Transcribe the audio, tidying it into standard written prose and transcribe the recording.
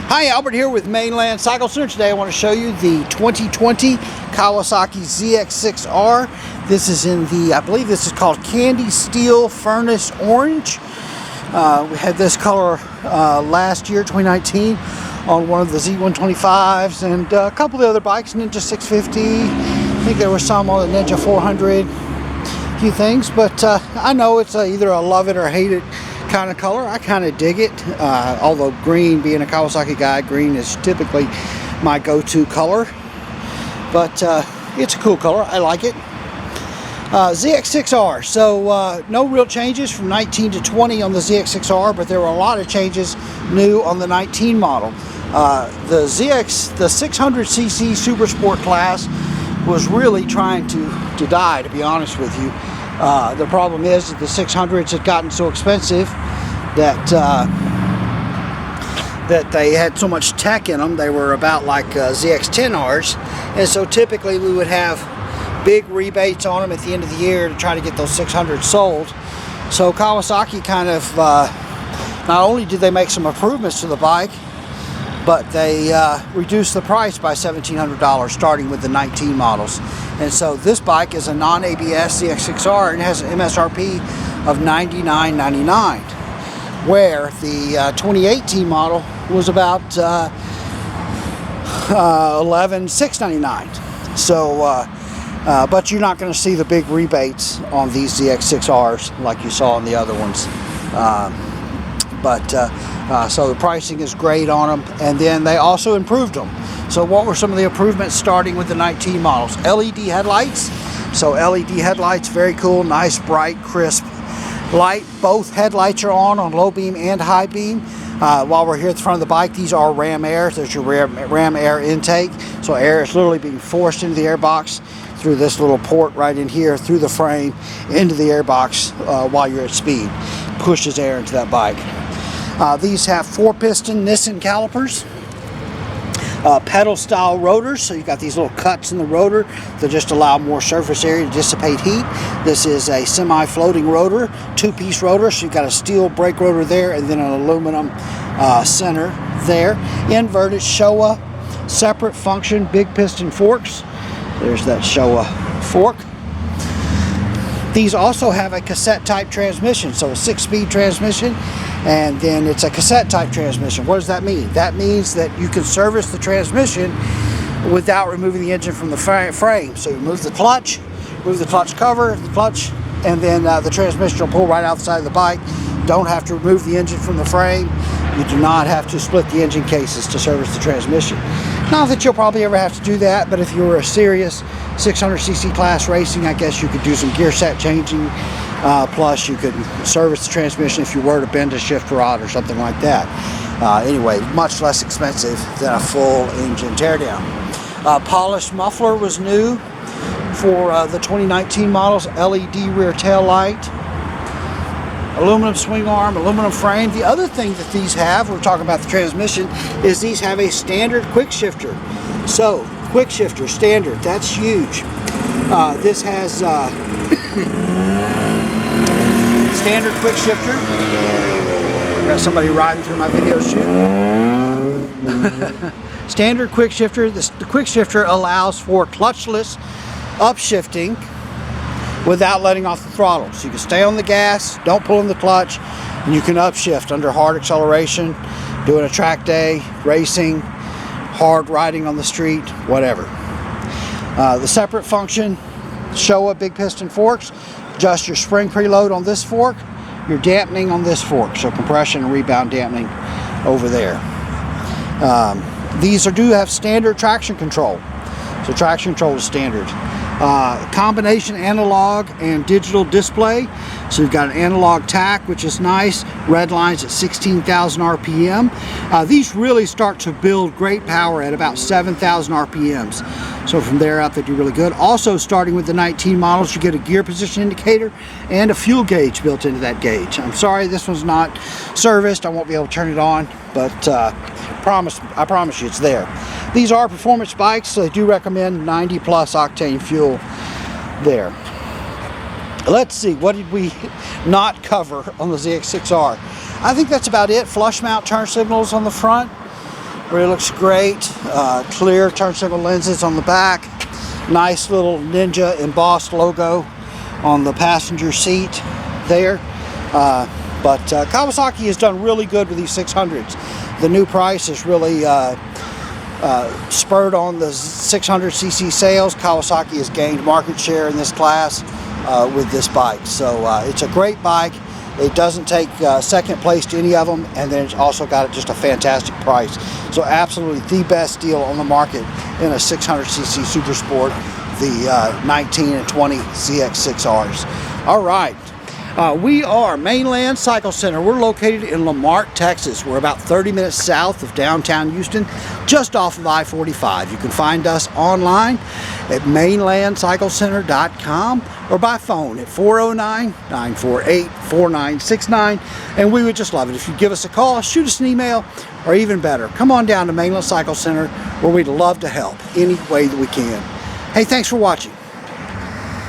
Hi, Albert here with Mainland Cycle Center. Today I want to show you the 2020 Kawasaki ZX6R. This is in the, I believe this is called Candy Steel Furnace Orange. We had this color last year, 2019, on one of the Z125s and a couple of the other bikes, Ninja 650. I think there were some on the Ninja 400, a few things, but I know it's either a love it or hate it kind of color. I kind of dig it, although green, being a Kawasaki guy, green is typically my go-to color, but it's a cool color. I like it. ZX6R, so no real changes from 19 to 20 on the ZX6R, but there were a lot of changes new on the 19 model. The 600cc Super Sport class was really trying to die, to be honest with you. The problem is that the 600s had gotten so expensive that that they had so much tech in them. They were about like ZX10Rs, and so typically we would have big rebates on them at the end of the year to try to get those 600s sold. So Kawasaki kind of, not only did they make some improvements to the bike, but they reduced the price by $1,700 starting with the 19 models. And so this bike is a non-ABS ZX6R and has an MSRP of $99.99, where the 2018 model was about $11,699. So, but you're not going to see the big rebates on these ZX6Rs like you saw on the other ones. So the pricing is great on them, and then they also improved them. So what were some of the improvements starting with the 19 models? LED headlights. So LED headlights, very cool, nice, bright, crisp light. Both headlights are on low beam and high beam. While we're here at the front of the bike, these are ram airs. There's your ram air intake. So air is literally being forced into the air box through this little port right in here, through the frame, into the air box while you're at speed. Pushes air into that bike. These have 4-piston Nissan calipers. Pedal style rotors, so you've got these little cuts in the rotor that just allow more surface area to dissipate heat. This is a semi-floating rotor, 2-piece rotor, so you've got a steel brake rotor there and then an aluminum center there. Inverted Showa separate function big piston forks. There's that Showa fork. These also have a cassette type transmission, so a 6-speed transmission, and then it's a cassette type transmission. What does that mean? That means that you can service the transmission without removing the engine from the frame. So you move the clutch cover, the clutch, and then the transmission will pull right outside of the bike. Don't have to remove the engine from the frame. You do not have to split the engine cases to service the transmission. Not that you'll probably ever have to do that, but if you were a serious 600cc class racing, I guess you could do some gear set changing, plus you could service the transmission if you were to bend a shift rod or something like that. Anyway, much less expensive than a full engine teardown. Polished muffler was new for the 2019 models. LED rear tail light, aluminum swing arm, aluminum frame. The other thing that these have, we're talking about the transmission, is these have a standard quick shifter. So, quick shifter, standard, that's huge. This has standard quick shifter. Got somebody riding through my video shoot. Standard quick shifter. The quick shifter allows for clutchless upshifting without letting off the throttle. So you can stay on the gas, don't pull in the clutch, and you can upshift under hard acceleration, doing a track day, racing, hard riding on the street, whatever. The separate function, Showa big piston forks. Adjust your spring preload on this fork, your dampening on this fork, so compression and rebound dampening over there. These do have standard traction control, so traction control is standard. Combination analog and digital display. So you've got an analog tack, which is nice. Red lines at 16,000 RPM. These really start to build great power at about 7,000 RPMs. So from there out, they do really good. Also, starting with the 19 models, you get a gear position indicator and a fuel gauge built into that gauge. I'm sorry, this one's not serviced. I won't be able to turn it on, but I promise you it's there. These are performance bikes, so they do recommend 90 plus octane fuel there. Let's see, what did we not cover on the ZX6R? I think that's about it. Flush mount turn signals on the front. Really looks great. Clear turn signal lenses on the back. Nice little Ninja embossed logo on the passenger seat there. But Kawasaki has done really good with these 600s. The new price is really spurred on the 600cc sales. Kawasaki has gained market share in this class with this bike. So it's a great bike. It doesn't take second place to any of them, and then it's also got just a fantastic price. So absolutely the best deal on the market in a 600cc Super Sport, the 19 and 20 ZX6Rs. All right. We are Mainland Cycle Center. We're located in Marque, Texas. We're about 30 minutes south of downtown Houston, just off of I-45. You can find us online at mainlandcyclecenter.com or by phone at 409-948-4969. And we would just love it if you'd give us a call, shoot us an email, or even better, come on down to Mainland Cycle Center, where we'd love to help any way that we can. Hey, thanks for watching.